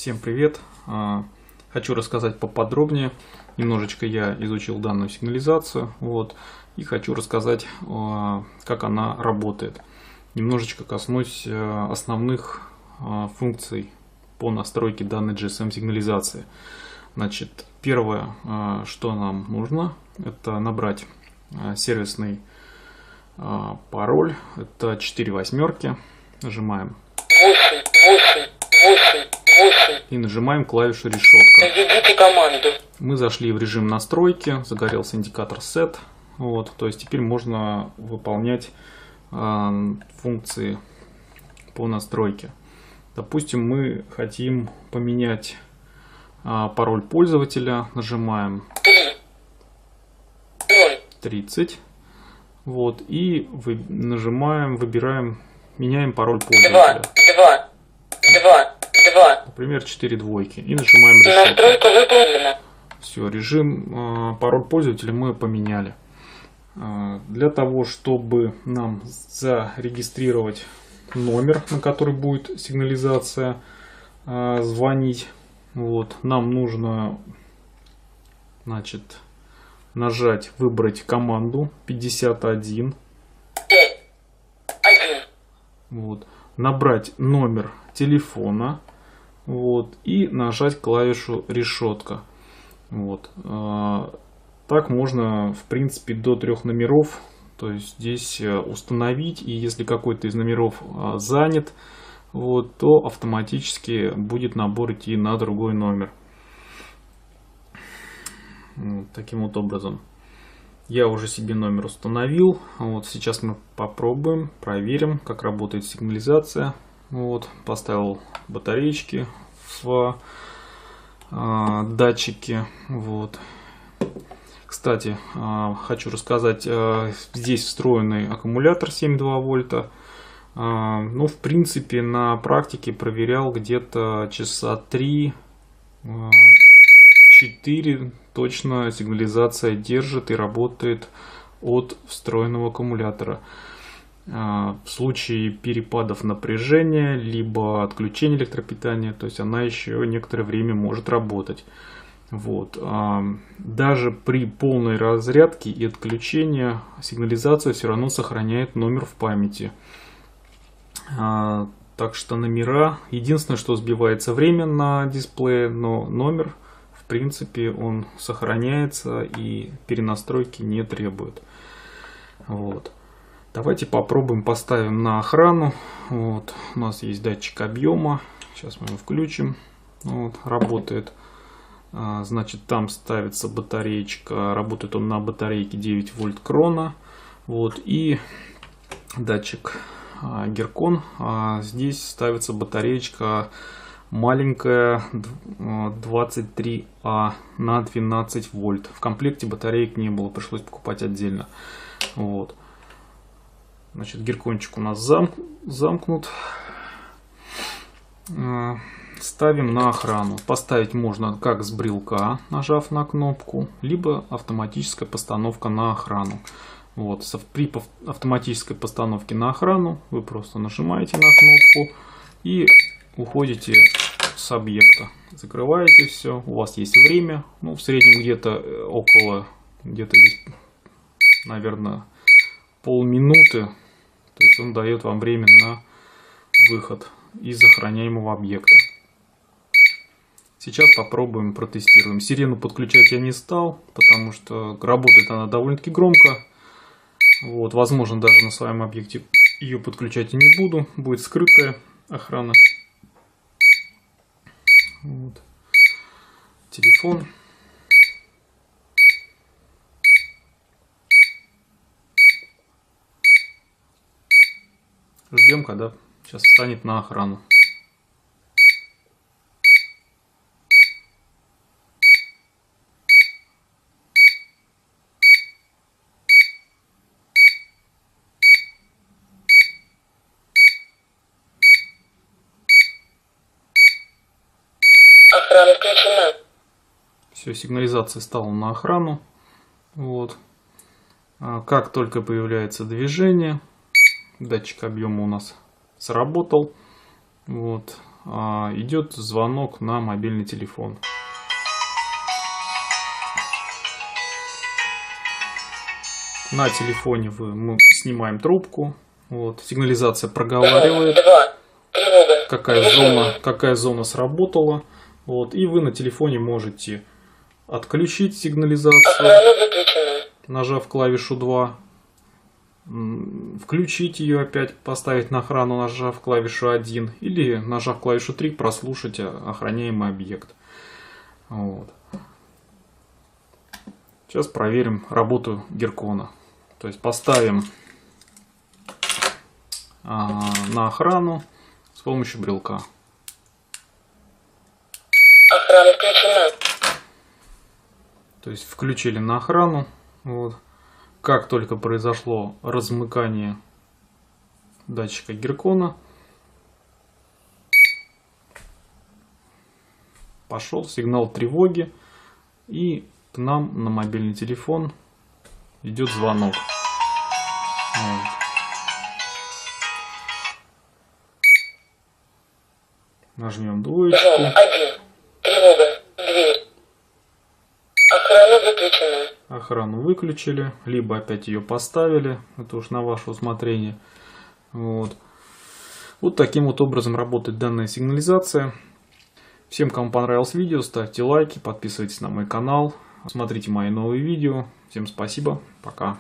Всем привет! Хочу рассказать поподробнее. Немножечко я изучил данную сигнализацию, и хочу рассказать, как она работает. Немножечко коснусь основных функций по настройке данной GSM сигнализации. Значит, первое, что нам нужно, это набрать сервисный пароль. Это 4 восьмерки. Нажимаем. И нажимаем клавишу решетка. Введите команду. Мы зашли в режим настройки, загорелся индикатор Set. То есть теперь можно выполнять функции по настройке. Допустим, мы хотим поменять пароль пользователя. Нажимаем 30. И выбираем, меняем пароль пользователя. 2. Например, 4 двойки. И нажимаем решетку. Настройка выполнена. Все, режим, пароль пользователя мы поменяли. Для того, чтобы нам зарегистрировать номер, на который будет сигнализация звонить, нам нужно, нажать, выбрать команду 51. Набрать номер телефона. И нажать клавишу решетка. Так можно, в принципе, до 3 номеров. То есть здесь установить. И если какой-то из номеров занят, то автоматически будет набор идти на другой номер. Таким образом. Я уже себе номер установил. Сейчас мы попробуем, проверим, как работает сигнализация. Поставил батареечки в датчики. Кстати, хочу рассказать, здесь встроенный аккумулятор 7,2 вольта. В принципе, на практике проверял где-то часа 3-4 точно сигнализация держит и работает от встроенного аккумулятора. В случае перепадов напряжения, либо отключения электропитания, то есть она еще некоторое время может работать. Даже при полной разрядке и отключении сигнализация все равно сохраняет номер в памяти. Так что номера, единственное, что сбивается время на дисплее, но номер, в принципе, он сохраняется и перенастройки не требует. Давайте попробуем, поставим на охрану. У нас есть датчик объема. Сейчас мы его включим. Работает. Значит, там ставится батареечка. Работает он на батарейке 9 вольт крона. И датчик Геркон. Здесь ставится батареечка маленькая 23А на 12 вольт. В комплекте батареек не было. Пришлось покупать отдельно. Значит, геркончик у нас замкнут. Ставим на охрану. Поставить можно как с брелка, нажав на кнопку, либо автоматическая постановка на охрану. При автоматической постановке на охрану вы просто нажимаете на кнопку и уходите с объекта. Закрываете все. У вас есть время. В среднем где-то здесь, наверное, полминуты. То есть он дает вам время на выход из охраняемого объекта. Сейчас попробуем, протестируем. Сирену подключать я не стал, потому что работает она довольно-таки громко. Возможно, даже на своем объекте ее подключать и не буду. Будет скрытая охрана. Телефон. Ждем, когда сейчас встанет на охрану. Охрана включена. Все, сигнализация стала на охрану. Как только появляется движение, датчик объема у нас сработал. идет звонок на мобильный телефон. На телефоне мы снимаем трубку. Вот, сигнализация проговаривает, какая зона сработала. Вот, и вы на телефоне можете отключить сигнализацию, нажав клавишу 2. Включить ее опять, поставить на охрану, нажав клавишу 1. Или нажав клавишу 3, прослушать охраняемый объект. Вот. Сейчас проверим работу геркона. То есть поставим на охрану с помощью брелка. Охрана включена. То есть включили на охрану. Вот. Как только произошло размыкание датчика геркона, пошел сигнал тревоги, и к нам на мобильный телефон идет звонок. Вот. Нажмем двоечку. 1. Тревога. Дверь. Охрана выключена. Охрану выключили, либо опять ее поставили. Это уж на ваше усмотрение. Вот таким вот образом работает данная сигнализация. Всем, кому понравилось видео, ставьте лайки, подписывайтесь на мой канал, смотрите мои новые видео. Всем спасибо, пока.